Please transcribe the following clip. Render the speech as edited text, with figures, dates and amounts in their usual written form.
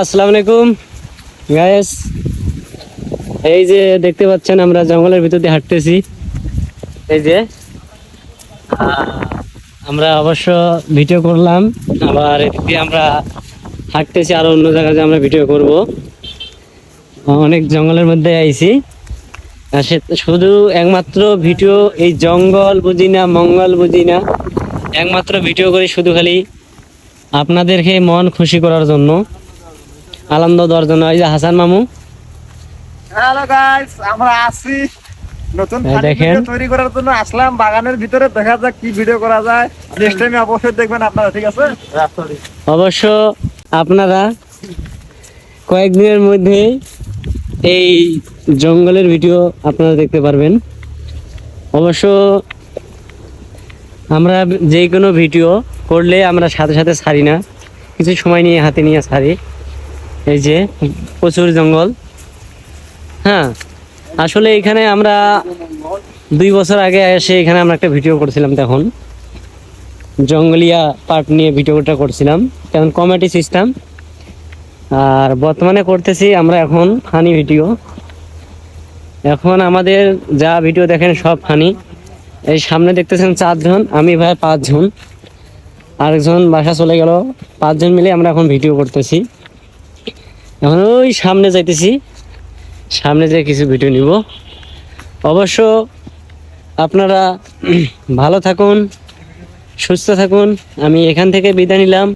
আসসালামু আলাইকুম গাইস, এই যে দেখতে পাচ্ছেন আমরা জঙ্গলের ভিতর দিয়ে হাঁটতেছি। এই যে আমরা অবশ্য ভিডিও করলাম, আবার এদিক দিয়ে আমরা হাঁটতেছি, আরো অন্য জায়গায় আমরা ভিডিও করব। অনেক জঙ্গলের মধ্যে আইছি, শুধু একমাত্র ভিডিও, এই জঙ্গল বুঝি না মঙ্গল বুঝি না, একমাত্র ভিডিও করি শুধু খালি আপনাদেরকে মন খুশি করার জন্য, আনন্দ দেওয়ার জন্য। এই যে হাসান মামু, হ্যালো গাইস, আমরা আসি নতুন দেখেন ভিডিও তৈরি করার জন্য আসলাম বাগানের ভিতরে। দেখা যাক কি ভিডিও করা যায়। নেক্সট টাইমে অবশ্যই দেখবেন আপনারা, ঠিক আছে? অবশ্য আপনারা কয়েকদিনের মধ্যে এই জঙ্গলের ভিডিও আপনারা দেখতে পারবেন। অবশ্য আমরা যে কোনো ভিডিও করলে আমরা সাথে সাথে ছাড়ি না, কিছু সময় নিয়ে হাতে নিয়ে ছাড়ি। এই যে প্রচুর জঙ্গল। হ্যাঁ, আসলে এখানে আমরা 2 বছর আগে এসে এখানে আমরা একটা ভিডিও করছিলাম, তখন জঙ্গলিয়া পার্ট নিয়ে ভিডিওটা করছিলাম, তেমন কমেডি সিস্টেম। আর বর্তমানে করতেছি আমরা এখন ফানি ভিডিও। এখন আমাদের যা ভিডিও দেখেন সব ফানি। এই সামনে দেখতেছেন 4 জন, আমি ভাই 5 জন, আরেকজন বাসা চলে গেল। 5 জন মিলে আমরা এখন ভিডিও করতেছি। এখন ওই সামনে যাইতেছি, সামনে যেয়ে কিছু ভিডিও নিব। অবশ্য আপনারা ভালো থাকুন, সুস্থ থাকুন। আমি এখান থেকে বিদায় নিলাম।